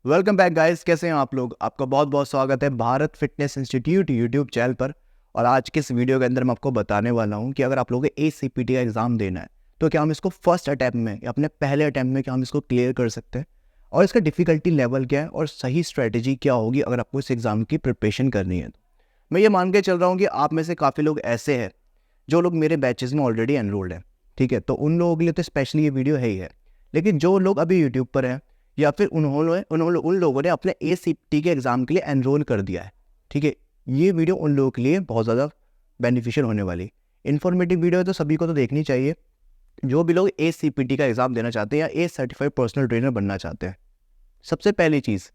Welcome back guys, कैसे हैं आप लोग। आपका बहुत बहुत स्वागत है Bharat fitness institute YouTube channel पर। और आज के इस वीडियो के अंदर मैं आपको बताने वाला हूं कि अगर आप लोगों को ACPT का एग्ज़ाम देना है तो क्या हम इसको फर्स्ट अटैम्प्ट में या अपने पहले अटैम्प्ट में क्या हम इसको क्लियर कर सकते हैं, और इसका डिफ़िकल्टी लेवल क्या है और सही स्ट्रैटेजी क्या होगी अगर आपको इस एग्ज़ाम की प्रिपरेशन करनी है। तो मैं ये मान के चल रहा हूँ कि आप में से काफ़ी लोग ऐसे हैं जो लोग मेरे बैचेस में ऑलरेडी एनरोल्ड हैं। ठीक है, तो उन लोगों के लिए तो स्पेशली ये वीडियो है ही है। लेकिन जो लोग अभी यूट्यूब पर हैं या फिर उन लोगों ने अपने ACPT के एग्ज़ाम के लिए एनरोल कर दिया है, ठीक है, ये वीडियो उन लोगों के लिए बहुत ज़्यादा बेनिफिशियल होने वाली इन्फॉर्मेटिव वीडियो है, तो सभी को तो देखनी चाहिए जो भी लोग ACPT का एग्ज़ाम देना चाहते हैं या ए सर्टिफाइड पर्सनल ट्रेनर बनना चाहते हैं। सबसे पहली चीज़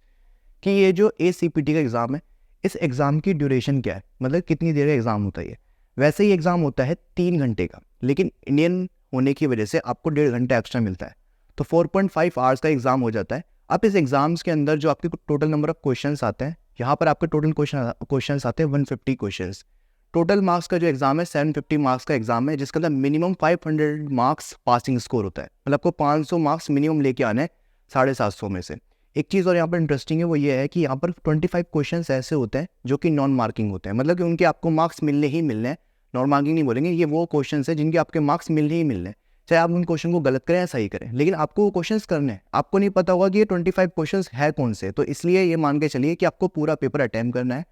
कि ये जो ACPT का एग्ज़ाम है, इस एग्ज़ाम की ड्यूरेशन क्या है, मतलब कितनी देर का एग्ज़ाम होता है। ये वैसे ही एग्ज़ाम होता है 3 घंटे का, लेकिन इंडियन होने की वजह से आपको 1.5 घंटा एक्स्ट्रा मिलता है, तो 4.5 आवर्स का एग्ज़ाम हो जाता है। अब इस एग्ज़ाम्स के अंदर जो आपके टोटल नंबर ऑफ क्वेश्चंस आते हैं, यहाँ पर आपके टोटल क्वेश्चंस आते हैं 150 क्वेश्चंस। टोटल मार्क्स का जो एग्ज़ाम है 750 मार्क्स का एग्ज़ाम है, जिसके अंदर मिनिमम 500 मार्क्स पासिंग स्कोर होता है, मतलब आपको 500 मार्क्स मिनिमम लेके आना है 750 में से। एक चीज़ और यहाँ पर इंटरेस्टिंग है, वो ये है कि यहाँ पर 25 क्वेश्चंस ऐसे होते हैं जो कि नॉन मार्किंग होते हैं, मतलब कि उनके आपको मार्क्स मिलने ही मिलने हैं। नॉन मार्किंग नहीं बोलेंगे, ये वो क्वेश्चंस हैं जिनके आपके मार्क्स मिलने ही मिलने हैं, चाहे आप उन क्वेश्चन को गलत करें या सही करें, लेकिन आपको वो क्वेश्चंस करने हैं। आपको नहीं पता होगा कि ये 25 क्वेश्चंस है कौन से, तो इसलिए ये मान के चलिए कि आपको पूरा पेपर अटेम्प्ट करना है।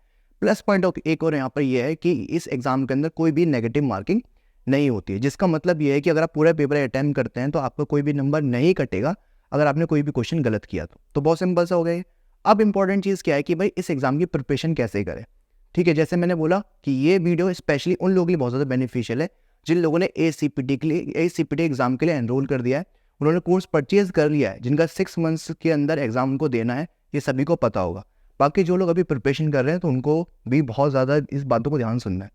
प्लस पॉइंट एक और यहाँ पर ये है कि इस एग्जाम के अंदर कोई भी नेगेटिव मार्किंग नहीं होती है, जिसका मतलब ये है कि अगर आप पूरा पेपर अटेम्प्ट करते हैं तो आपका कोई भी नंबर नहीं कटेगा अगर आपने कोई भी क्वेश्चन गलत किया तो बहुत सिंपल सा हो गया। अब इंपॉर्टेंट चीज़ क्या है कि भाई इस एग्जाम की प्रिपरेशन कैसे करें। ठीक है, जैसे मैंने बोला कि ये वीडियो स्पेशली उन लोगों के लिए बहुत ज़्यादा बेनिफिशियल है जिन लोगों ने ACPT एग्जाम के लिए एनरोल कर दिया है, उन्होंने कोर्स परचेज कर लिया है, जिनका 6 मंथ्स के अंदर एग्जाम उनको देना है, ये सभी को पता होगा। बाकी जो लोग अभी प्रिपरेशन कर रहे हैं तो उनको भी बहुत ज़्यादा इस बातों को ध्यान सुनना है।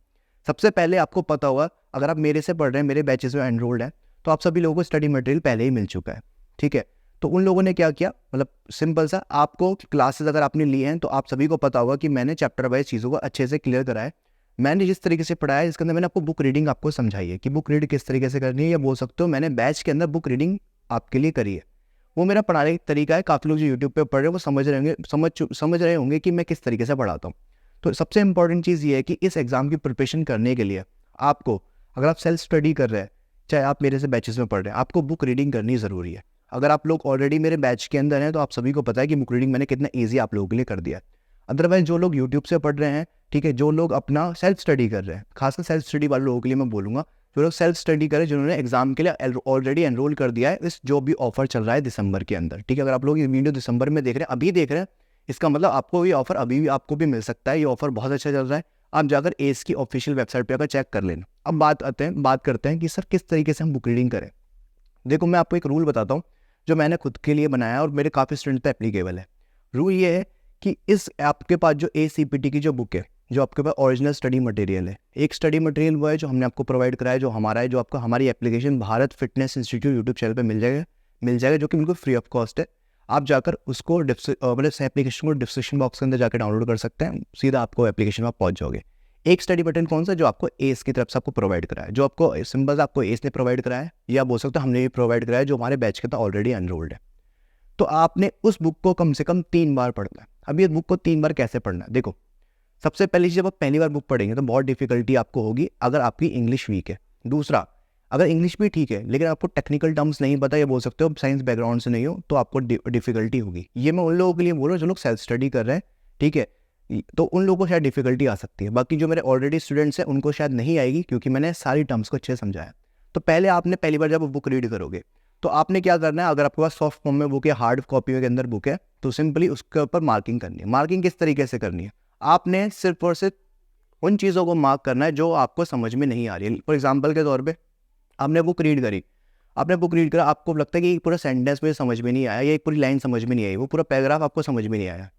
सबसे पहले आपको पता होगा, अगर आप मेरे से पढ़ रहे हैं, मेरे बैचेस में एनरोल्ड हैं, तो आप सभी लोगों को स्टडी मटेरियल पहले ही मिल चुका है। ठीक है, तो उन लोगों ने क्या किया, मतलब सिंपल सा, आपको क्लासेस अगर आपने लिए हैं तो आप सभी को पता होगा कि मैंने चैप्टर वाइज चीज़ों को अच्छे से क्लियर करा है। मैंने जिस तरीके से पढ़ाया है इसके अंदर मैंने आपको बुक रीडिंग आपको समझाई है कि बुक रीड किस तरीके से करनी है, या बोल सकते हो मैंने बैच के अंदर बुक रीडिंग आपके लिए करी है। वो मेरा पढ़ाने का तरीका है। काफ़ी लोग जो यूट्यूब पे पढ़ रहे हैं वो समझ रहे होंगे कि मैं किस तरीके से पढ़ाता हूँ। तो सबसे इंपॉर्टेंट चीज़ ये है कि इस एग्ज़ाम की प्रिपरेशन करने के लिए आपको, अगर आप सेल्फ स्टडी कर रहे हैं, चाहे आप मेरे से बैचेस में पढ़ रहे हैं, आपको बुक रीडिंग करनी ज़रूरी है। अगर आप लोग ऑलरेडी मेरे बैच के अंदर हैं तो आप सभी को पता है कि बुक रीडिंग मैंने कितना ईजी आप लोगों के लिए कर दिया है। अदरवाइज जो लोग यूट्यूब से पढ़ रहे हैं, ठीक है, जो लोग अपना सेल्फ स्टडी कर रहे हैं, खासकर सेल्फ स्टडी वाले लोगों के लिए मैं बोलूँगा, जो लोग सेल्फ स्टडी करें, जिन्होंने एग्जाम के लिए ऑलरेडी एनरोल कर दिया है इस जो भी ऑफर चल रहा है दिसंबर के अंदर। ठीक है, अगर आप लोग ये वीडियो दिसंबर में देख रहे हैं, अभी देख रहे हैं, इसका मतलब आपको ये ऑफर अभी भी आपको भी मिल सकता है। ये ऑफर बहुत अच्छा चल रहा है, आप जाकर एस की ऑफिशियल वेबसाइट पर आकर चेक कर लेना। अब बात करते हैं कि सर किस तरीके से हम बुक रीडिंग करें। देखो, मैं आपको एक रूल बताता हूँ जो मैंने खुद के लिए बनाया और मेरे काफ़ी स्टूडेंट पे एप्लीकेबल है। रूल ये है कि इस आपके पास जो ACPT की जो बुक है, जो आपके पास ओरिजिनल स्टडी मटेरियल है, एक स्टडी मटेरियल वो है जो हमने आपको प्रोवाइड कराया, जो हमारा है, जो आपको हमारी application Bharat fitness institute YouTube channel पे मिल जाएगा, जो कि बिल्कुल फ्री ऑफ कॉस्ट है। आप जाकर उसको मतलब एप्लीकेशन को डिस्क्रिप्शन बॉक्स के अंदर जाकर डाउनलोड कर सकते हैं, सीधा आपको एप्लीकेशन में आप पहुँच जाओगे। एक स्टडी बटन कौन सा, जो आपको एस की तरफ से आपको प्रोवाइड कराया है, जो आपको सिंपल आपको एस ने प्रोवाइड कराया है, या बोल सकते हो हमने भी प्रोवाइड कराया है, जो हमारे बैच के अंदर ऑलरेडी एनरोल्ड है। तो आपने उस बुक को कम से कम 3 बार पढ़ना है। अब ये बुक को 3 बार कैसे पढ़ना है, देखो, सबसे पहली चीज़, जब आप पहली बार बुक पढ़ेंगे तो बहुत डिफिकल्टी आपको होगी अगर आपकी इंग्लिश वीक है। दूसरा, अगर इंग्लिश भी ठीक है लेकिन आपको टेक्निकल टर्म्स नहीं पता, या बोल सकते हो साइंस बैकग्राउंड से नहीं हो, तो आपको डिफिकल्टी होगी। ये मैं उन लोगों के लिए बोल रहा हूँ जो लोग सेल्फ स्टडी कर रहे हैं। ठीक है, तो उन लोगों को शायद डिफिकल्टी आ सकती है, बाकी जो मेरे ऑलरेडी स्टूडेंट्स हैं उनको शायद नहीं आएगी, क्योंकि मैंने सारी टर्म्स को अच्छे से समझाया। तो पहली बार जब बुक रीड करोगे तो आपने क्या करना है, अगर आपके पास सॉफ्ट फॉर्म में बुक है, हार्ड कॉपी के अंदर बुक है, तो सिंपली उसके ऊपर मार्किंग करनी है। मार्किंग किस तरीके से करनी है, आपने सिर्फ और सिर्फ उन चीज़ों को मार्क करना है जो आपको समझ में नहीं आ रही है। फॉर एग्जाम्पल के तौर पे आपने बुक रीड करी, आपको लगता है कि पूरा सेंटेंस मुझे समझ में नहीं आया, या एक पूरी लाइन समझ में नहीं आई, वो पूरा पैराग्राफ आपको समझ में नहीं आया,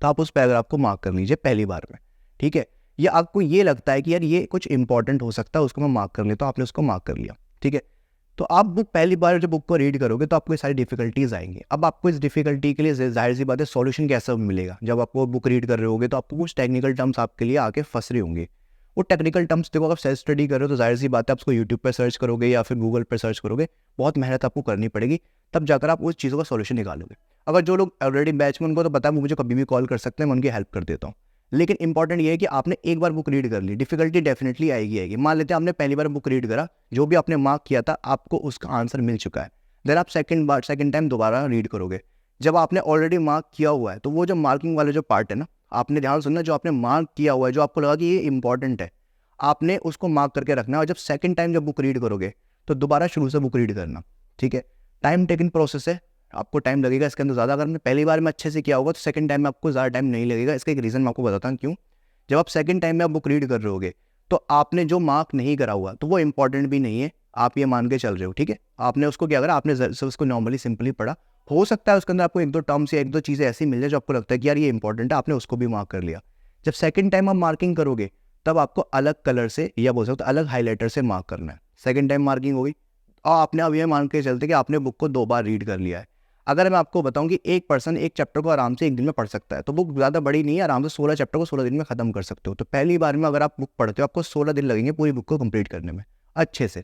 तो आप उस पैराग्राफ को मार्क कर लीजिए पहली बार में। ठीक है, या आपको ये लगता है कि यार ये कुछ इंपॉर्टेंट हो सकता है, उसको मैं मार्क कर लेता हूँ, आपने उसको मार्क कर लिया। ठीक है, तो आप पहली बार जब बुक को रीड करोगे तो आपको ये सारी डिफिकल्टीज आएंगी। अब आपको इस डिफिकल्टी के लिए जाहिर सी बात है सॉल्यूशन कैसा मिलेगा, जब आपको बुक रीड कर रहे होगे तो आपको कुछ टेक्निकल टर्म्स आपके लिए आके फंस रहे होंगे। वो टेक्निकल टर्म्स देखो, अगर सेल्फ स्टडी कर रहे हो तो जाहिर सी बात है आप उसको यूट्यूब पर सर्च करोगे या फिर गूगल पर सर्च करोगे, बहुत मेहनत आपको करनी पड़ेगी, तब जाकर आप उस चीज़ों का सॉल्यूशन निकालोगे। अगर जो लोग ऑलरेडी बैच में उनको तो पता है, वो मुझे कभी भी कॉल कर सकते हैं, मैं उनकी हेल्प कर देता हूँ। लेकिन इंपॉर्टेंट ये है कि आपने एक बार बुक रीड कर ली, डिफिकल्टी डेफिनेटली आएगी। मान लेते हैं आपने पहली बार बुक रीड करा, जो भी आपने मार्क किया था आपको उसका आंसर मिल चुका है, देन आप सेकंड टाइम दोबारा रीड करोगे। जब आपने ऑलरेडी मार्क किया हुआ है तो वो जो मार्किंग वाला जो पार्ट है ना, आपने ध्यान सुनना, जो आपने मार्क किया हुआ है, जो आपको लगा कि ये इंपॉर्टेंट है, आपने उसको मार्क करके रखना है। और जब सेकंड टाइम जब बुक रीड करोगे तो दोबारा शुरू से बुक रीड करना, ठीक है। टाइम टेकिंग प्रोसेस है, आपको टाइम लगेगा इसके अंदर ज़्यादा। अगर आपने पहली बार में अच्छे से किया होगा तो सेकंड टाइम में आपको ज़्यादा टाइम नहीं लगेगा। इसका एक रीज़न मैं आपको बताता हूँ क्यों। जब आप सेकंड टाइम में आप बुक रीड कर रहे होगे तो आपने जो मार्क नहीं करा हुआ तो वो इंपॉर्टेंट भी नहीं है, आप ये मान के चल रहे हो, ठीक है। आपने उसको क्या करा, आपने सिर्फ उसको नॉर्मली सिंपली पढ़ा। हो सकता है उसके अंदर आपको एक दो टर्म्स या एक दो चीज़ें ऐसी मिल जाए जो आपको लगता है कि यार ये इंपॉर्टेंट है, आपने उसको भी मार्क कर लिया। जब सेकंड टाइम आप मार्किंग करोगे तब आपको अलग कलर से या बोल सकते अलग हाईलाइटर से मार्क करना है। सेकंड टाइम मार्किंग होगी और आपने अब ये मान के चलते कि आपने बुक को 2 बार रीड कर लिया है। अगर मैं आपको बताऊं कि एक पर्सन एक चैप्टर को आराम से एक दिन में पढ़ सकता है, तो बुक ज़्यादा बड़ी नहीं है, आराम से 16 चैप्टर को 16 दिन में खत्म कर सकते हो। तो पहली बार में अगर आप बुक पढ़ते हो आपको 16 दिन लगेंगे पूरी बुक को कंप्लीट करने में अच्छे से।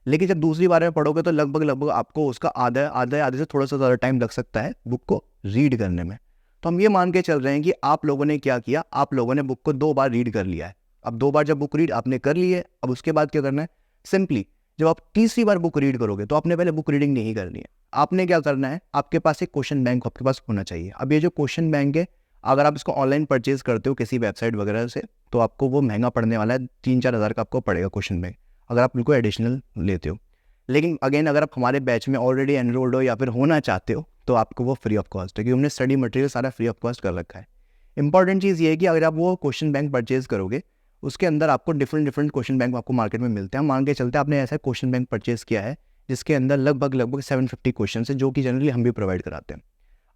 लेकिन जब दूसरी बार में पढ़ोगे तो लगभग आपको उसका आधे से थोड़ा सा ज़्यादा टाइम लग सकता है बुक को रीड करने में। तो हम ये मान के चल रहे हैं कि आप लोगों ने क्या किया, आप लोगों ने बुक को 2 बार रीड कर लिया है। अब 2 बार जब बुक रीड आपने कर ली है, अब उसके बाद क्या करना है, सिंपली जब आप तीसरी बार बुक रीड करोगे तो आपने पहले बुक रीडिंग नहीं करनी है। आपने क्या करना है, आपके पास एक क्वेश्चन बैंक आपके पास होना चाहिए। अब ये जो क्वेश्चन बैंक है, अगर आप इसको ऑनलाइन परचेज करते हो किसी वेबसाइट वगैरह से तो आपको वो महंगा पड़ने वाला है, 3-4 हज़ार का आपको पड़ेगा क्वेश्चन बैंक, अगर आप बिल्कुल एडिशनल लेते हो। लेकिन अगेन अगर आप हमारे बैच में ऑलरेडी एनरोल्ड हो या फिर होना चाहते हो तो आपको वो फ्री ऑफ कॉस्ट है, क्योंकि हमने स्टडी मटेरियल सारा फ्री ऑफ कॉस्ट कर रखा है। इंपॉर्टेंट चीज़ ये है कि अगर आप वो क्वेश्चन बैंक परचेज करोगे उसके अंदर आपको डिफरेंट क्वेश्चन बैंक आपको मार्केट में मिलते हैं। मान के चलते आपने ऐसा क्वेश्चन बैंक परचेज किया है जिसके अंदर लगभग 750 क्वेश्चन है, जो कि जनरली हम भी प्रोवाइड कराते हैं।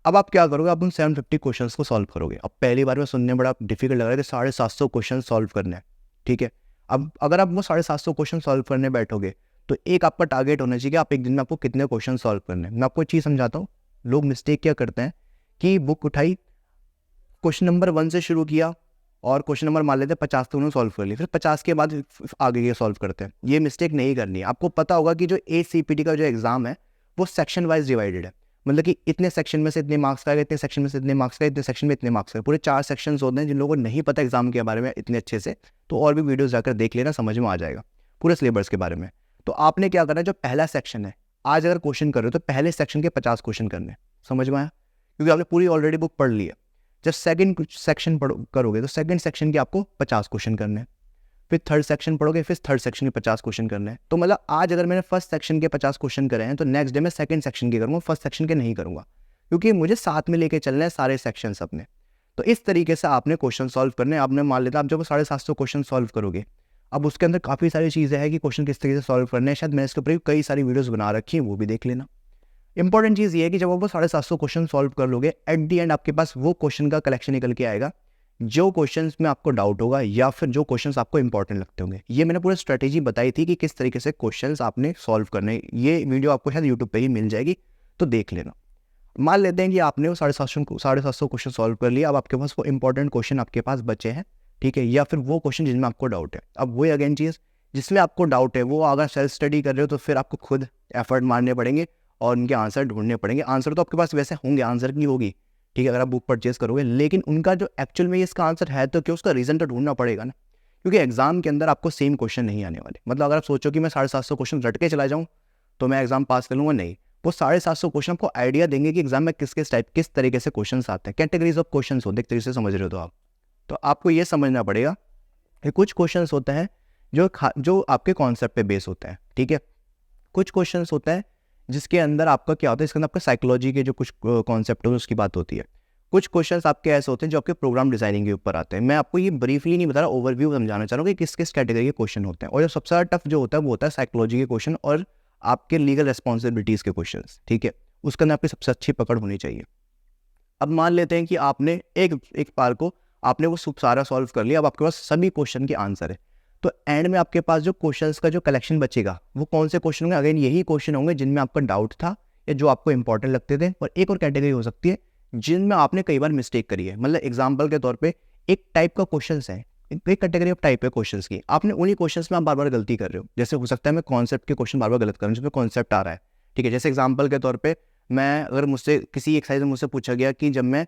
अब आप क्या करोगे, आप उन 750 क्वेश्चन को सॉल्व करोगे। अब पहली बार में सुनने में बड़ा डिफिकल्ट लग रहा है कि 750 क्वेश्चन सॉल्व करने हैं, ठीक है। अब अगर आप वो 750 क्वेश्चन सॉल्व करने बैठोगे तो एक आपका टारगेट होना चाहिए कि आप एक दिन में आपको कितने क्वेश्चन सॉल्व करने हैं। मैं आपको एक चीज़ समझाता हूँ, लोग मिस्टेक क्या करते हैं कि बुक उठाई, क्वेश्चन नंबर 1 से शुरू किया और क्वेश्चन नंबर मान लेते हैं 50 तो उन्होंने सॉल्व कर लिया, फिर 50 के बाद आगे के सॉल्व करते हैं। ये मिस्टेक नहीं करनी है। आपको पता होगा कि जो ACPT का जो एग्जाम है वो सेक्शन वाइज डिवाइडेड है, मतलब कि इतने सेक्शन में से इतने मार्क्स का आएगा, इतने सेक्शन में से इतने मार्क्स का, इतने सेक्शन में इतने मार्क्स का, पूरे 4 सेक्शन होते हैं। जिन लोगों को नहीं पता एग्जाम के बारे में इतने अच्छे से, तो और भी वीडियोस जाकर देख लेना, समझ में आ जाएगा पूरे सिलेबस के बारे में। तो आपने क्या करना है, जो पहला सेक्शन है, आज अगर क्वेश्चन कर रहे हो तो पहले सेक्शन के 50 क्वेश्चन करने, समझ में आया, क्योंकि आपने पूरी ऑलरेडी बुक पढ़ ली है। जब सेकंड सेक्शन करोगे तो सेकंड सेक्शन के आपको 50 क्वेश्चन करने हैं, फिर थर्ड सेक्शन पढ़ोगे, फिर थर्ड सेक्शन के 50 क्वेश्चन करने हैं। तो मतलब आज अगर मैंने फर्स्ट सेक्शन के 50 क्वेश्चन करे हैं तो नेक्स्ट डे मैं सेकंड सेक्शन के करूँगा, फर्स्ट सेक्शन के नहीं करूँगा, क्योंकि मुझे साथ में लेके चलना है सारे सेक्शंस अपने। तो इस तरीके से आपने क्वेश्चन सॉल्व करने हैं। आपने मान लेता आप जब 750 क्वेश्चन सॉल्व करोगे, अब उसके अंदर काफ़ी सारी चीज़ें हैं कि क्वेश्चन किस तरीके से सॉल्व करने हैं, शायद मैंने इसके ऊपर कई सारी वीडियोस बना रखी हैं, वो भी देख लेना। इंपॉर्टेंट चीज़ ये है कि जब आप वो 750 क्वेश्चन सॉल्व कर लोगे, एट दी एंड आपके पास वो क्वेश्चन का कलेक्शन निकल के आएगा जो क्वेश्चंस में आपको डाउट होगा या फिर जो क्वेश्चंस आपको इंपॉर्टेंट लगते होंगे। ये मैंने पूरी स्ट्रेटेजी बताई थी कि किस तरीके से क्वेश्चंस आपने सॉल्व करने। ये वीडियो आपको शायद यूट्यूब पे ही मिल जाएगी, तो देख लेना। मान लेते हैं कि आपने वो 750 क्वेश्चन सॉल्व कर लिया, अब आपके पास वो इंपॉर्टेंट क्वेश्चन आपके पास बचे हैं, ठीक है, या फिर वो क्वेश्चन जिनमें आपको डाउट है। अब वही अगेन चीज़, जिसमें आपको डाउट है वो अगर सेल्फ स्टडी कर रहे हो तो फिर आपको खुद एफर्ट मारने पड़ेंगे और उनके आंसर ढूंढने पड़ेंगे। आंसर तो आपके पास वैसे होंगे, आंसर की होगी, ठीक है, अगर आप बुक परचेज करोगे, लेकिन उनका जो एक्चुअल में इसका आंसर है तो क्या, उसका रीज़न तो ढूंढना पड़ेगा ना, क्योंकि एग्जाम के अंदर आपको सेम क्वेश्चन नहीं आने वाले। मतलब अगर आप सोचो कि मैं 750 क्वेश्चन रट के चला जाऊँ तो मैं एग्जाम पास कर लूँगा, नहीं, वो 750 क्वेश्चन आपको आइडिया देंगे कि एग्जाम में किस टाइप किस तरीके से क्वेश्चन आते हैं, कैटेगरीज ऑफ क्वेश्चन होते हैं, एक तरीके से समझ रहे हो तो आपको ये समझना पड़ेगा कि कुछ क्वेश्चन होते हैं जो आपके कॉन्सेप्ट पे बेस होते हैं, ठीक है। कुछ क्वेश्चन होते हैं जिसके अंदर आपका क्या होता है, इसके अंदर आपका साइकोलॉजी के जो कुछ कॉन्सेप्ट है उसकी बात होती है। कुछ क्वेश्चंस आपके ऐसे होते हैं जो आपके प्रोग्राम डिजाइनिंग के ऊपर आते हैं। मैं आपको ये ब्रीफली नहीं बता रहा, ओवरव्यू समझाना चाह रहा हूँ कि किस किस कैटेगरी के क्वेश्चन होते हैं। और जो सबसे ज़्यादा टफ जो होता है वो होता है साइकोलॉजी के क्वेश्चन और आपके लीगल रिस्पॉन्सिबिलिटीज़ के क्वेश्चन, ठीक है, उसके अंदर आपकी सबसे अच्छी पकड़ होनी चाहिए। अब मान लेते हैं कि आपने एक बार को आपने वो सारा सॉल्व कर लिया, अब आपके पास सभी क्वेश्चन के आंसर है, तो एंड में आपके पास जो क्वेश्चंस का जो कलेक्शन बचेगा वो कौन से क्वेश्चन होंगे, अगेन यही क्वेश्चन होंगे जिनमें आपका डाउट था या जो आपको इंपॉर्टेंट लगते थे। और एक और कैटेगरी हो सकती है जिनमें आपने कई बार मिस्टेक करी है। मतलब एग्जाम्पल के तौर पे एक टाइप का क्वेश्चन है, एक कैटेगरी ऑफ टाइप है क्वेश्चंस की, आपने उन्हीं क्वेश्चंस में आप बार बार गलती कर रहे हो। जैसे हो सकता है मैं कॉन्सेप्ट के क्वेश्चन बार बार गलत कर रहा हूँ जिसमें कॉन्सेप्ट आ रहा है, ठीक है। जैसे एग्जाम्पल के तौर पे मैं अगर मुझसे किसी एक्सरसाइज में मुझसे पूछा गया कि जब मैं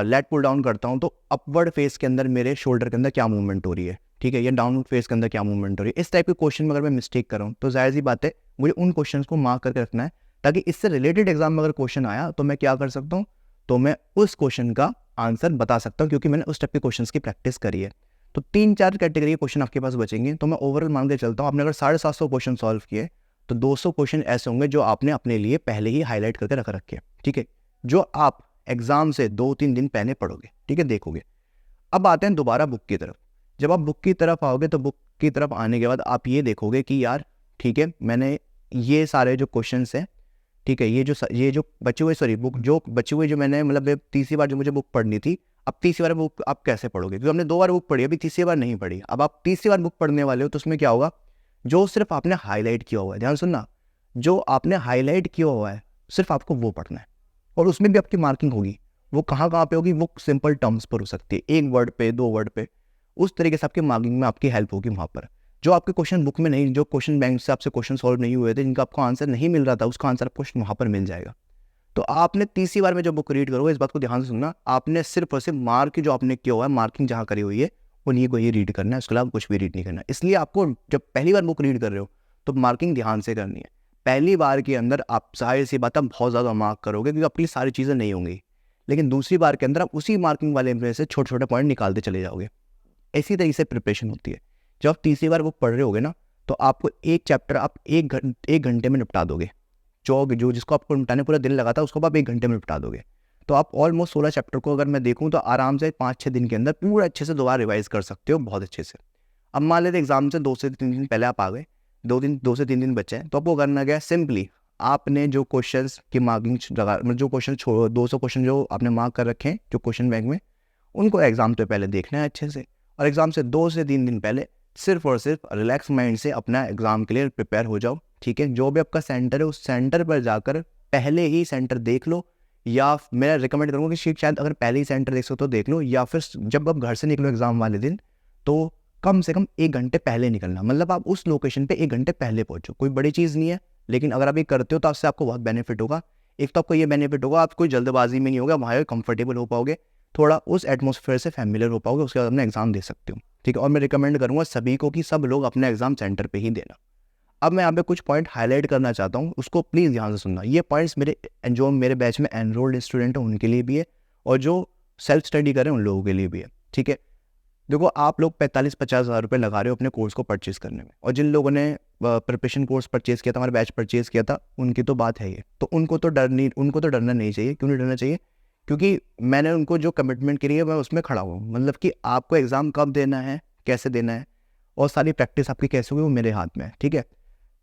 लेट पुल डाउन करता हूँ तो अपवर्ड फेस के अंदर मेरे शोल्डर के अंदर क्या मूवमेंट हो रही है, ठीक है, या डाउनवर्ड फेस के अंदर क्या मूवमेंट हो रही है, इस टाइप के क्वेश्चन में अगर मैं मिस्टेक कर रहा हूँ तो जाहिर सी बात है मुझे उन क्वेश्चन को मार्क करके रखना है, ताकि इससे रिलेटेड एग्जाम में अगर क्वेश्चन आया तो मैं क्या कर सकता हूँ, तो मैं उस क्वेश्चन का आंसर बता सकता हूँ, क्योंकि मैंने उस टाइप के क्वेश्चन की प्रैक्टिस करी है। तो 3-4 कैटेगरी के क्वेश्चन आपके पास बचेंगे। तो मैं ओवरऑल मान के चलता हूँ, आपने अगर 750 क्वेश्चन सॉल्व किए तो 200 क्वेश्चन ऐसे होंगे जो आपने अपने लिए पहले ही हाईलाइट करके रखे, ठीक है, जो आप एग्जाम से 2-3 दिन पहले पढ़ोगे, ठीक है, देखोगे। अब आते हैं दोबारा बुक की तरफ। जब आप बुक की तरफ आओगे तो बुक की तरफ आने के बाद आप ये देखोगे कि यार ठीक है, मैंने ये सारे जो क्वेश्चंस हैं, ठीक है, ये जो बचे हुए जो बचे हुए जो मैंने मतलब तीसरी बार जो मुझे बुक पढ़नी थी, अब तीसरी बार बुक आप कैसे पढ़ोगे, क्योंकि हमने 2 बार बुक पढ़ी, अभी तीसरी बार नहीं पढ़ी। अब आप तीसरी बार बुक पढ़ने वाले हो तो उसमें क्या होगा, जो सिर्फ आपने हाईलाइट किया हुआ है, ध्यान सुनना, जो आपने हाईलाइट किया हुआ है सिर्फ आपको वो पढ़ना है, और उसमें भी आपकी मार्किंग होगी। वो कहाँ कहाँ पे होगी, वो सिंपल टर्म्स पर हो सकती है, 1 वर्ड पे, 2 वर्ड पे, उस तरीके से आपकी मार्किंग में आपकी हेल्प होगी वहाँ पर। जो आपके क्वेश्चन बुक में नहीं, जो क्वेश्चन बैंक से आपसे क्वेश्चन सॉल्व नहीं हुए थे, जिनका आपको आंसर नहीं मिल रहा था, उसका आंसर आपको वहाँ पर मिल जाएगा। तो आपने तीसरी बार में जो बुक रीड करोगे, इस बात को ध्यान से सुनना, आपने सिर्फ और सिर्फ मार्क जो आपने किया हुआ है, मार्किंग जहाँ करी हुई है उन्हीं को ही रीड करना है, उसके अलावा कुछ भी रीड नहीं करना। इसलिए आपको जब पहली बार बुक रीड कर रहे हो तो मार्किंग ध्यान से करनी है। पहली बार के अंदर आप जाहिर सी बात है बहुत ज़्यादा मार्क करोगे, क्योंकि आपकी सारी चीज़ें नहीं होंगी, लेकिन दूसरी बार के अंदर आप उसी मार्किंग वाले में से छोटे छोटे पॉइंट निकालते चले जाओगे। इसी तरीके से प्रिपरेशन होती है। जब आप तीसरी बार बुक पढ़ रहे होगे ना, तो आपको एक चैप्टर आप एक घंटे में निपटा दोगे। जो जिसको आपको निपटाने पूरा दिन लगा था उसको आप 1 घंटे में निपटा दोगे। तो आप ऑलमोस्ट 16 चैप्टर को अगर मैं देखूँ तो आराम से 5-6 दिन के अंदर पूरा अच्छे से दोबारा रिवाइज कर सकते हो, बहुत अच्छे से। अब मान लेते एग्जाम से 2 से 3 दिन पहले आप आ गए, 2 से 3 दिन बचे हैं, तो आपको करना क्या है, सिंपली आपने जो क्वेश्चंस की मार्किंग जो क्वेश्चन 200 क्वेश्चन जो आपने मार्क कर रखे हैं जो क्वेश्चन बैंक में, उनको एग्जाम से पहले देखना है अच्छे से, और एग्जाम से 2 से 3 दिन पहले सिर्फ और सिर्फ रिलैक्स माइंड से अपना एग्जाम के लिए प्रिपेयर हो जाओ, ठीक है। जो भी आपका सेंटर है उस सेंटर पर जाकर पहले ही सेंटर देख लो, या मैं रिकमेंड करूँगा कि शायद अगर पहले ही सेंटर देख सकते हो तो देख लो, या फिर जब आप घर से निकलो एग्जाम वाले दिन तो कम से कम 1 घंटे पहले निकलना, मतलब आप उस लोकेशन पे 1 घंटे पहले पहुंचो। कोई बड़ी चीज़ नहीं है, लेकिन अगर आप ये करते हो तो उससे आपको बहुत बेनिफिट होगा। एक तो आपको ये बेनिफिट होगा, आप कोई जल्दबाजी में नहीं होगा, वहाँ कंफर्टेबल हो पाओगे, थोड़ा उस एटमॉस्फेयर से फैमिलियर हो पाओगे, उसके बाद अपना एग्जाम दे सकते हो, ठीक है। और मैं रिकमेंड करूँगा सभी को कि सब लोग अपना एग्जाम सेंटर पर ही देना। अब मैं यहाँ पे कुछ पॉइंट हाईलाइट करना चाहता हूँ, उसको प्लीज़ ध्यान से सुनना। ये पॉइंट्स जो मेरे बैच में एनरोल्ड स्टूडेंट हैं उनके लिए भी है, और जो सेल्फ स्टडी करें उन लोगों के लिए भी है, ठीक है। देखो, आप लोग 45-50 हज़ार रुपये लगा रहे हो अपने कोर्स को परचेज़ करने में, और जिन लोगों ने प्रिपरेशन कोर्स परचेज़ किया था, हमारा बैच परचेज़ किया था, उनकी तो बात है ये, तो उनको तो डरना नहीं चाहिए। क्यों नहीं डरना चाहिए? क्योंकि मैंने उनको जो कमिटमेंट करी है मैं उसमें खड़ा हूँ, मतलब कि आपको एग्ज़ाम कब देना है, कैसे देना है, और सारी प्रैक्टिस आपकी कैसे होगी वो मेरे हाथ में है, ठीक है।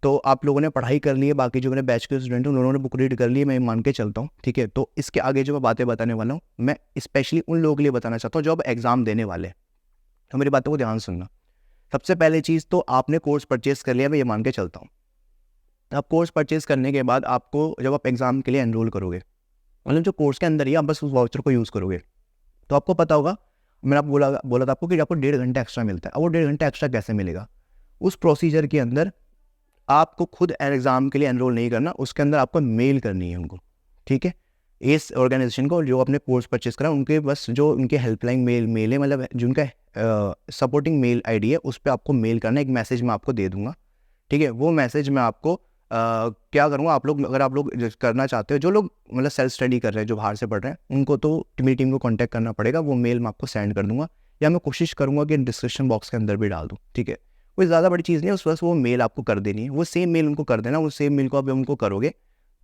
तो आप लोगों ने पढ़ाई कर ली है, बाकी जो मेरे बैच के स्टूडेंट हैं उन्होंने बुक रीड कर ली है, मैं मान के चलता हूँ, ठीक है। तो इसके आगे जो मैं बातें बताने वाला हूँ, मैं स्पेशली उन लोगों के लिए बताना चाहता हूँ जो अब एग्ज़ाम देने वाले हैं, तो मेरी बातों को ध्यान सुनना। सबसे पहले चीज़ तो आपने कोर्स परचेज़ कर लिया, मैं ये मान के चलता हूँ। अब कोर्स परचेज़ करने के बाद आपको जब आप एग्ज़ाम के लिए एनरोल करोगे, मतलब जो कोर्स के अंदर ही आप बस उस वाउचर को यूज़ करोगे, तो आपको पता होगा, मैंने आपको बोला था आपको कि आपको 1.5 घंटा एक्स्ट्रा मिलता है। अब वो 1.5 घंटा एक्स्ट्रा कैसे मिलेगा? उस प्रोसीजर के अंदर आपको खुद एग्ज़ाम के लिए एनरोल नहीं करना, उसके अंदर आपको मेल करनी है उनको, ठीक है। इस ऑर्गेनाइजेशन को जो अपने कोर्स परचेस करा, उनके बस जो उनके हेल्पलाइन मेल है, मतलब जो उनका सपोर्टिंग मेल आईडी है, उस पर आपको मेल करना है। एक मैसेज मैं आपको दे दूंगा, ठीक है। वो मैसेज मैं आपको क्या करूँगा, आप लोग अगर आप लोग करना चाहते हो, जो लोग मतलब सेल्फ स्टडी कर रहे हैं, जो बाहर से पढ़ रहे हैं, उनको तो मेरी टीम को कॉन्टैक्ट करना पड़ेगा, वो मेल मैं आपको सेंड कर दूंगा, या मैं कोशिश करूँगा कि डिस्क्रिप्शन बॉक्स के अंदर भी डाल दूँ, ठीक है। कोई ज़्यादा बड़ी चीज़ नहीं है, उस बस वो मेल आपको कर देनी है, वो सेम मेल उनको कर देना। वो सेम मेल को आप उनको करोगे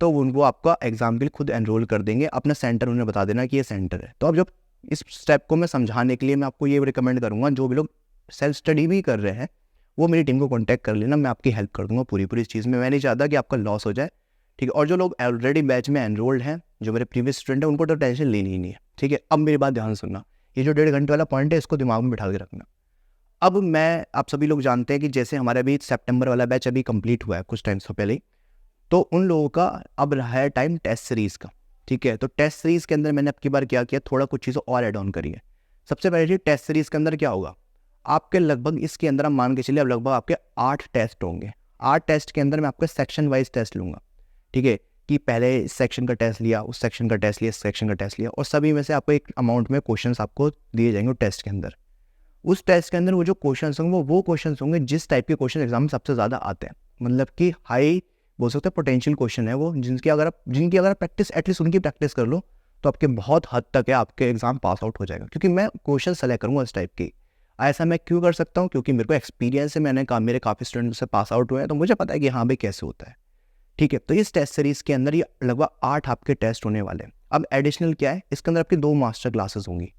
तो उनको आपका एग्जाम के लिए खुद एनरोल कर देंगे, अपना सेंटर उन्हें बता देना कि ये सेंटर है। तो अब जब इस स्टेप को मैं समझाने के लिए मैं आपको ये रिकमेंड करूँगा, जो भी लोग सेल्फ स्टडी भी कर रहे हैं वो मेरी टीम को कॉन्टैक्ट कर लेना, मैं आपकी हेल्प कर दूँगा पूरी इस चीज़ में। मैं नहीं चाहता कि आपका लॉस हो जाए, ठीक है। और जो लोग ऑलरेडी बैच में एनरोल्ड हैं, जो मेरे प्रीवियस स्टूडेंट हैं, उनको तो टेंशन लेनी ही नहीं है, ठीक है। अब मेरी बात ध्यान सुनना, ये जो 1.5 घंटे वाला पॉइंट है इसको दिमाग में बिठा के रखना। अब आप सभी लोग जानते हैं कि जैसे हमारा अभी सितंबर वाला बैच अभी कंप्लीट हुआ है कुछ टाइम से पहले ही, तो उन लोगों का अब रहा है टाइम टेस्ट सीरीज़ का, ठीक है। तो टेस्ट सीरीज़ के अंदर मैंने अब की बार क्या किया, थोड़ा कुछ चीज़ें और ऐड ऑन करी है। सबसे पहले चीज़, टेस्ट सीरीज़ के अंदर क्या होगा, आपके लगभग इसके अंदर हम मान के चलिए अब लगभग आपके 8 टेस्ट होंगे। 8 टेस्ट के अंदर मैं आपके सेक्शन वाइज टेस्ट लूँगा, ठीक है। कि पहले इस सेक्शन का टेस्ट लिया, उस सेक्शन का टेस्ट लिया, इस सेक्शन का टेस्ट लिया, और सभी में से आपको एक अमाउंट में क्वेश्चंस आपको दिए जाएंगे टेस्ट के अंदर। उस टेस्ट के अंदर वो जो क्वेश्चंस होंगे वो क्वेश्चंस होंगे जिस टाइप के क्वेश्चन एग्जाम में सबसे ज़्यादा आते हैं, मतलब कि हाई बोल सकते हैं पोटेंशियल क्वेश्चन है वो, जिनकी अगर आप प्रैक्टिस एटलीस्ट उनकी प्रैक्टिस कर लो तो आपके बहुत हद तक है आपके एग्जाम पास आउट हो जाएगा, क्योंकि मैं क्वेश्चन सेलेक्ट करूँगा इस टाइप की। ऐसा मैं क्यों कर सकता हूँ? क्योंकि मेरे को एक्सपीरियंस है, मेरे काफ़ी स्टूडेंट से पास आउट हुए हैं, तो मुझे पता है कि हाँ भाई कैसे होता है। ठीक है, तो इस टेस्ट सीरीज़ के अंदर ये लगभग 8 आपके टेस्ट होने वाले हैं। अब एडिशनल क्या है, इसके अंदर आपकी 2 मास्टर क्लासेस होंगी।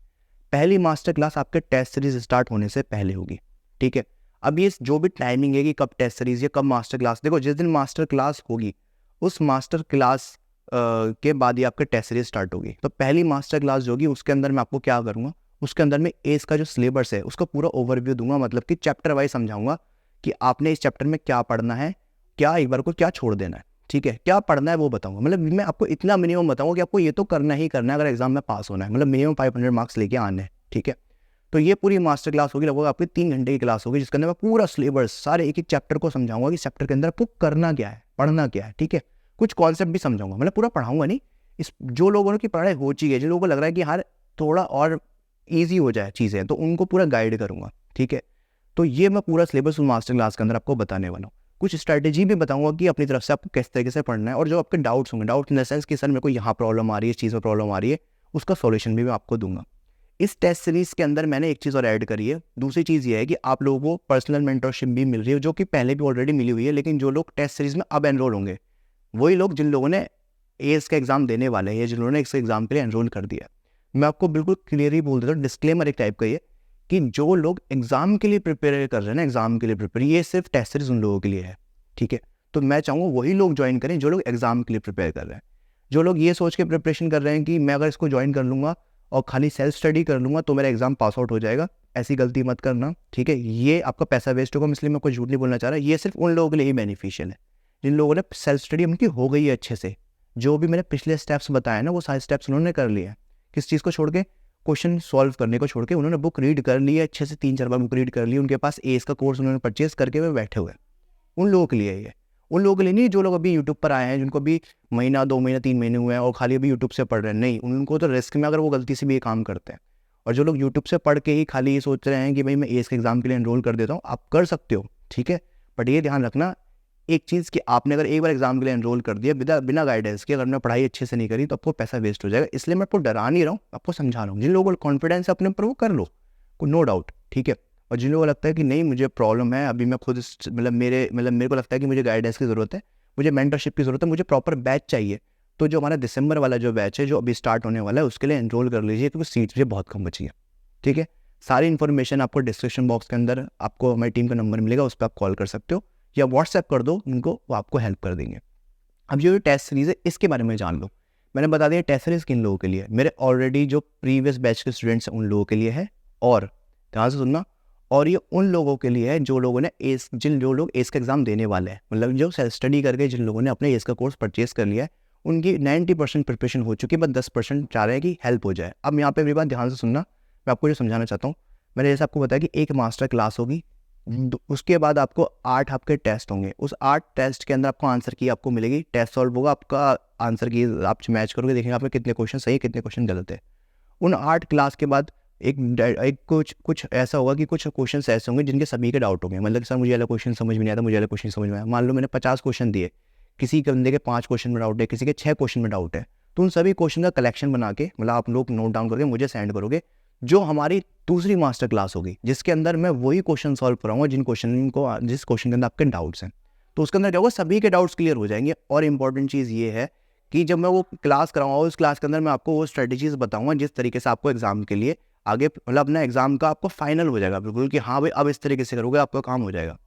पहली मास्टर क्लास आपके टेस्ट सीरीज स्टार्ट होने से पहले होगी। ठीक है, अब ये जो भी टाइमिंग है कि कब टेस्ट सीरीज या कब मास्टर क्लास, देखो जिस दिन मास्टर क्लास होगी उस मास्टर क्लास के बाद ही आपके टेस्ट सीरीज स्टार्ट होगी। तो पहली मास्टर क्लास जो होगी उसके अंदर मैं आपको क्या करूँगा, उसके अंदर में एस का जो सिलेबस है उसका पूरा ओवरव्यू दूंगा, मतलब कि चैप्टर वाइज समझाऊंगा कि आपने इस चैप्टर में क्या पढ़ना है, क्या एक बार को क्या छोड़ देना है। ठीक है, क्या पढ़ना है वो बताऊंगा, मतलब मैं आपको इतना मिनिमम बताऊंगा कि आपको ये तो करना ही करना है अगर एग्जाम में पास होना है, मतलब मिनिमम 500 मार्क्स लेके आने हैं। ठीक है, तो ये पूरी मास्टर क्लास होगी, लगभग आपकी 3 घंटे की क्लास होगी, जिसके अंदर मैं पूरा सिलेबस सारे एक एक चैप्टर को समझाऊंगा कि चैप्टर के अंदर आपको करना क्या है, पढ़ना क्या है। ठीक है, कुछ कॉन्सेप्ट भी समझाऊंगा, मतलब पूरा पढ़ाऊंगा नहीं। इस जो लोगों की पढ़ाई हो चुकी है, जिन लोगों को लग रहा है कि यार थोड़ा और ईजी हो जाए चीज़ें, तो उनको पूरा गाइड करूंगा। ठीक है, तो ये मैं पूरा सिलेबस मास्टर क्लास के अंदर आपको बताने वाला हूँ। कुछ स्ट्रैटेजी भी बताऊंगा कि अपनी तरफ से आपको किस तरीके से पढ़ना है, और जो आपके डाउट्स होंगे, डाउट इन द सेंस कि सर मेरे को यहाँ प्रॉब्लम आ रही है, इस चीज़ में प्रॉब्लम आ रही है, उसका सॉल्यूशन भी मैं आपको दूंगा। इस टेस्ट सीरीज के अंदर मैंने एक चीज़ और ऐड करी है। दूसरी चीज़ ये है कि आप लोगों को पर्सनल मेंटरशिप भी मिल रही है, जो कि पहले भी ऑलरेडी मिली हुई है, लेकिन जो लोग टेस्ट सीरीज में अब एनरोल होंगे वही लोग जिन लोगों ने एस का एग्जाम देने वाले हैं या जिन लोगों ने इस एग्जाम के लिए एनरोल कर दिया। मैं आपको बिल्कुल क्लियरली बोल देता हूँ, डिस्क्लेमर एक टाइप का ये, कि जो लोग एग्जाम के लिए प्रिपेयर कर रहे हैं ना, एग्जाम के लिए प्रिपेयर, ये सिर्फ टेस्ट सीरीज उन लोगों के लिए है। ठीक है, तो मैं चाहूँगा वही लोग ज्वाइन करें जो लोग एग्जाम के लिए प्रिपेयर कर रहे हैं। जो लोग ये सोच के प्रिपरेशन कर रहे हैं कि मैं अगर इसको ज्वाइन कर लूँगा और खाली सेल्फ स्टडी कर लूँगा तो मेरा एग्जाम पास आउट हो जाएगा, ऐसी गलती मत करना। ठीक है, ये आपका पैसा वेस्ट होगा, इसलिए मैं कोई झूठ नहीं बोलना चाह रहा। ये सिर्फ उन लोगों के लिए ही बेनिफिशियल है जिन लोगों ने सेल्फ स्टडी उनकी हो गई है अच्छे से। जो भी मैंने पिछले स्टेप्स बताए ना वो सारे स्टेप्स उन्होंने कर लिए हैं। किस चीज़ को छोड़ के, क्वेश्चन सॉल्व करने को छोड़ के उन्होंने बुक रीड कर ली है अच्छे से, 3-4 बार बुक रीड कर ली, उनके पास एस का कोर्स उन्होंने परचेज करके वे बैठे हुए हैं। उन लोगों के लिए ये, उन लोगों के लिए नहीं जो लोग अभी यूट्यूब पर आए हैं, जिनको भी महीना 2 महीना 3 महीने हुए हैं और खाली अभी यूट्यूब से पढ़ रहे हैं, नहीं, उनको तो रिस्क में अगर वो गलती से भी ये काम करते हैं। और जो लोग यूट्यूब से पढ़ के ही खाली ये सोच रहे हैं कि भाई मैं एस के एग्जाम के लिए एनरोल कर देता हूँ, आप कर सकते हो। ठीक है, बट ये ध्यान रखना एक चीज़ कि आपने अगर एक बार एग्जाम के लिए एनरोल कर दिया बिना गाइडेंस के, अगर मैं पढ़ाई अच्छे से नहीं करी तो आपको पैसा वेस्ट हो जाएगा। इसलिए मैं आपको डरा नहीं रहा हूँ, आपको समझा रहा हूँ। जिन लोगों को कॉन्फिडेंस है अपने ऊपर वो कर लो, नो डाउट। ठीक है, और जिन लोगों को लगता है कि नहीं मुझे प्रॉब्लम है, अभी मैं खुद मेरे को लगता है कि मुझे गाइडेंस की ज़रूरत है, मुझे मेंटरशिप की ज़रूरत है, मुझे प्रॉपर बैच चाहिए, तो जो हमारा दिसंबर वाला जो बैच है जो अभी स्टार्ट होने वाला है उसके लिए एनरोल कर लीजिए, क्योंकि सीट्स भी बहुत कम बची है। ठीक है, सारी इन्फॉर्मेशन आपको डिस्क्रिप्शन बॉक्स के अंदर आपको हमारी टीम का नंबर मिलेगा, उस पर आप कॉल कर सकते हो या व्हाट्सएप कर दो उनको, वो आपको हेल्प कर देंगे। अब जो टेस्ट सीरीज़ है इसके बारे में जान लो। मैंने बता दिया टेस्ट सीरीज़ किन लोगों के लिए है, मेरे ऑलरेडी जो प्रीवियस बैच के स्टूडेंट्स हैं उन लोगों के लिए है, और ध्यान से सुनना, और ये उन लोगों के लिए है जो लोगों ने जो लोग एस का एग्जाम देने वाले हैं, मतलब जो सेल्फ स्टडी करके जिन लोगों ने अपने एस का कोर्स परचेज कर लिया है, उनकी 90% प्रिपरेशन हो चुकी है, बस 10% चाह रहे हैं कि हेल्प हो जाए। अब यहाँ पे मेरी बात ध्यान से सुनना, मैं आपको जो समझाना चाहता हूँ, मैंने जैसे आपको बताया कि एक मास्टर क्लास होगी, उसके बाद आपको 8 आपके टेस्ट होंगे। उस 8 टेस्ट के अंदर आपको आंसर की आपको मिलेगी, टेस्ट सॉल्व होगा, आपका आंसर की आप मैच करोगे, देखेंगे आपके कितने क्वेश्चन सही कितने क्वेश्चन गलत है। उन 8 क्लास के बाद एक कुछ ऐसा होगा कि कुछ क्वेश्चन ऐसे होंगे जिनके सभी के डाउट होंगे, मतलब सर मुझे वाला क्वेश्चन समझ में नहीं आता, मुझे वाला क्वेश्चन समझ में आया। मान लो मैंने 50 क्वेश्चन दिए, किसी बंदे के 5 क्वेश्चन में डाउट है, किसी के 6 क्वेश्चन में डाउट है, तो उन सभी क्वेश्चन का कलेक्शन बना के, मतलब आप लोग नोट डाउन करके मुझे सेंड करोगे, जो हमारी दूसरी मास्टर क्लास होगी जिसके अंदर मैं वही क्वेश्चन सॉल्व कराऊंगा जिस क्वेश्चन के अंदर आपके डाउट्स हैं। तो उसके अंदर क्या होगा, सभी के डाउट्स क्लियर हो जाएंगे। और इंपॉर्टेंट चीज़ ये है कि जब मैं वो क्लास कराऊंगा उस क्लास के अंदर मैं आपको वो स्ट्रेटेजीज बताऊंगा जिस तरीके से आपको एग्जाम के लिए आगे, मतलब अपना एग्जाम का आपको फाइनल हो जाएगा बिल्कुल कि हाँ भाई अब इस तरीके से करोगे आपका काम हो जाएगा।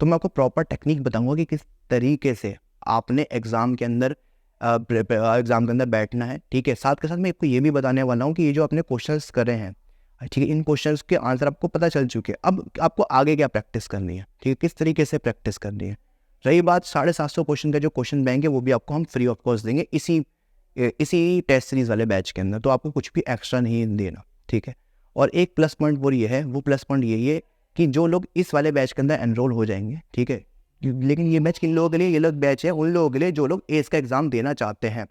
तो मैं आपको प्रॉपर टेक्निक बताऊंगा कि किस तरीके से आपने एग्जाम के अंदर बैठना है। ठीक है, साथ के साथ मैं आपको ये भी बताने वाला हूँ कि ये जो आपने क्वेश्चंस करे हैं, ठीक है, इन क्वेश्चंस के आंसर आपको पता चल चुके हैं, अब आपको आगे क्या प्रैक्टिस करनी है, ठीक है, किस तरीके से प्रैक्टिस करनी है। रही बात 750 क्वेश्चन का जो क्वेश्चन बैंक है वो भी आपको हम फ्री ऑफ कॉस्ट देंगे इसी टेस्ट सीरीज वाले बैच के अंदर, तो आपको कुछ भी एक्स्ट्रा नहीं देना। ठीक है, और एक प्लस पॉइंट वो प्लस पॉइंट यही है कि जो लोग इस वाले बैच के अंदर एनरोल हो जाएंगे, ठीक है, लेकिन ये बैच किन लोगों के लिए, ये लोग बैच है उन लोगों के लिए जो लोग एस का एग्ज़ाम देना चाहते हैं,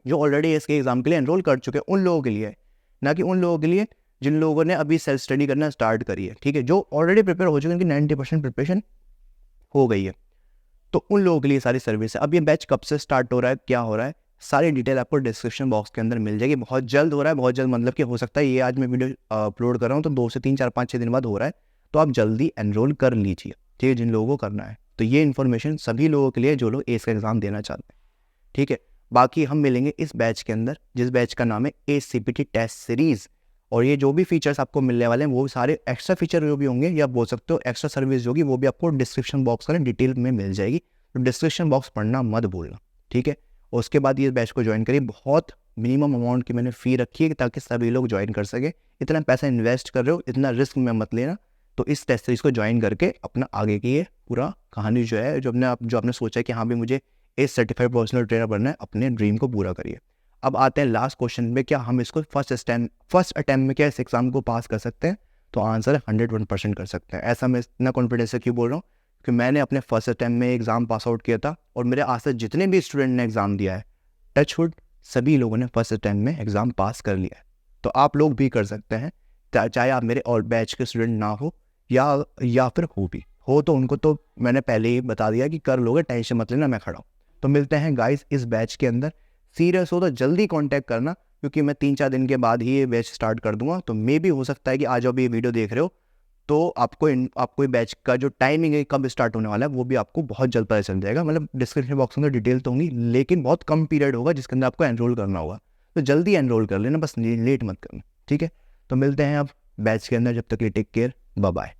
जो ऑलरेडी एस के एग्ज़ाम के लिए एनरोल कर चुके हैं, उन लोगों के लिए, ना कि उन लोगों के लिए जिन लोगों ने अभी सेल्फ स्टडी करना स्टार्ट करी है, ठीक है, जो ऑलरेडी प्रिपेयर हो चुके हैं, उनकी 90% प्रिपरेशन हो गई है, तो उन लोगों के लिए सारी सर्विस है। अब ये बैच कब से स्टार्ट हो रहा है, क्या हो रहा है, सारी डिटेल आपको डिस्क्रिप्शन बॉक्स के अंदर मिल जाएगी। बहुत जल्द हो रहा है, बहुत जल्द मतलब कि हो सकता है ये आज मैं वीडियो अपलोड कर रहा हूँ तो 2 से 3 4 5 6 दिन बाद हो रहा है, तो आप जल्दी एनरोल कर लीजिए, ठीक है, जिन लोगों को करना है। तो ये इन्फॉर्मेशन सभी लोगों के लिए जो लोग एस का एग्ज़ाम देना चाहते हैं, ठीक है। बाकी हम मिलेंगे इस बैच के अंदर, जिस बैच का नाम है ACPT टेस्ट सीरीज़, और ये जो भी फीचर्स आपको मिलने वाले हैं वो सारे एक्स्ट्रा फीचर जो भी होंगे, या बोल सकते हो एक्स्ट्रा सर्विस होगी, वो भी आपको डिस्क्रिप्शन बॉक्स का डिटेल में मिल जाएगी। तो डिस्क्रिप्शन बॉक्स पढ़ना मत भूलना, ठीक है। और उसके बाद ये बैच को ज्वाइन करिए। बहुत मिनिमम अमाउंट की मैंने फ़ी रखी है ताकि सभी लोग ज्वाइन कर सके। इतना पैसा इन्वेस्ट कर रहे हो, इतना रिस्क में मत लेना। तो इस टेस्ट सीरीज़ को ज्वाइन करके अपना आगे की ये पूरा कहानी जो है, जो आपने सोचा है कि हाँ भी मुझे एस सर्टिफाइड पर्सनल ट्रेनर बनना है, अपने ड्रीम को पूरा करिए। अब आते हैं लास्ट क्वेश्चन में, क्या हम इसको फर्स्ट अटैम्प्ट में क्या इस एग्ज़ाम को पास कर सकते हैं? तो आंसर है 101% कर सकते हैं। ऐसा मैं इतना कॉन्फिडेंस से क्यों बोल रहा हूँ कि मैंने अपने फर्स्ट अटैम्प्ट में एग्ज़ाम पास आउट किया था, और मेरे आस पास जितने भी स्टूडेंट ने एग्ज़ाम दिया है, टचवुड सभी लोगों ने फर्स्ट अटैम्प्ट में एग्ज़ाम पास कर लिया है। तो आप लोग भी कर सकते हैं, चाहे आप मेरे और बैच के स्टूडेंट ना हो या फिर हो तो उनको तो मैंने पहले ही बता दिया कि कर लोगे, टेंशन मत लेना, मैं खड़ा हूँ। तो मिलते हैं गाइस इस बैच के अंदर। सीरियस हो तो जल्दी कांटेक्ट करना, क्योंकि मैं 3-4 दिन के बाद ही ये बैच स्टार्ट कर दूंगा। तो मे भी हो सकता है कि आज आप ये वीडियो देख रहे हो तो आपको बैच का जो टाइमिंग है कब स्टार्ट होने वाला है वो भी आपको बहुत जल्द पता चल जाएगा। मतलब डिस्क्रिप्शन बॉक्स में डिटेल तो होंगी, लेकिन बहुत कम पीरियड होगा जिसके अंदर आपको एनरोल करना होगा। तो जल्दी एनरोल कर लेना, बस लेट मत करना, ठीक है। तो मिलते हैं अब बैच के अंदर, जब तक के लिए टेक केयर, बाय बाय।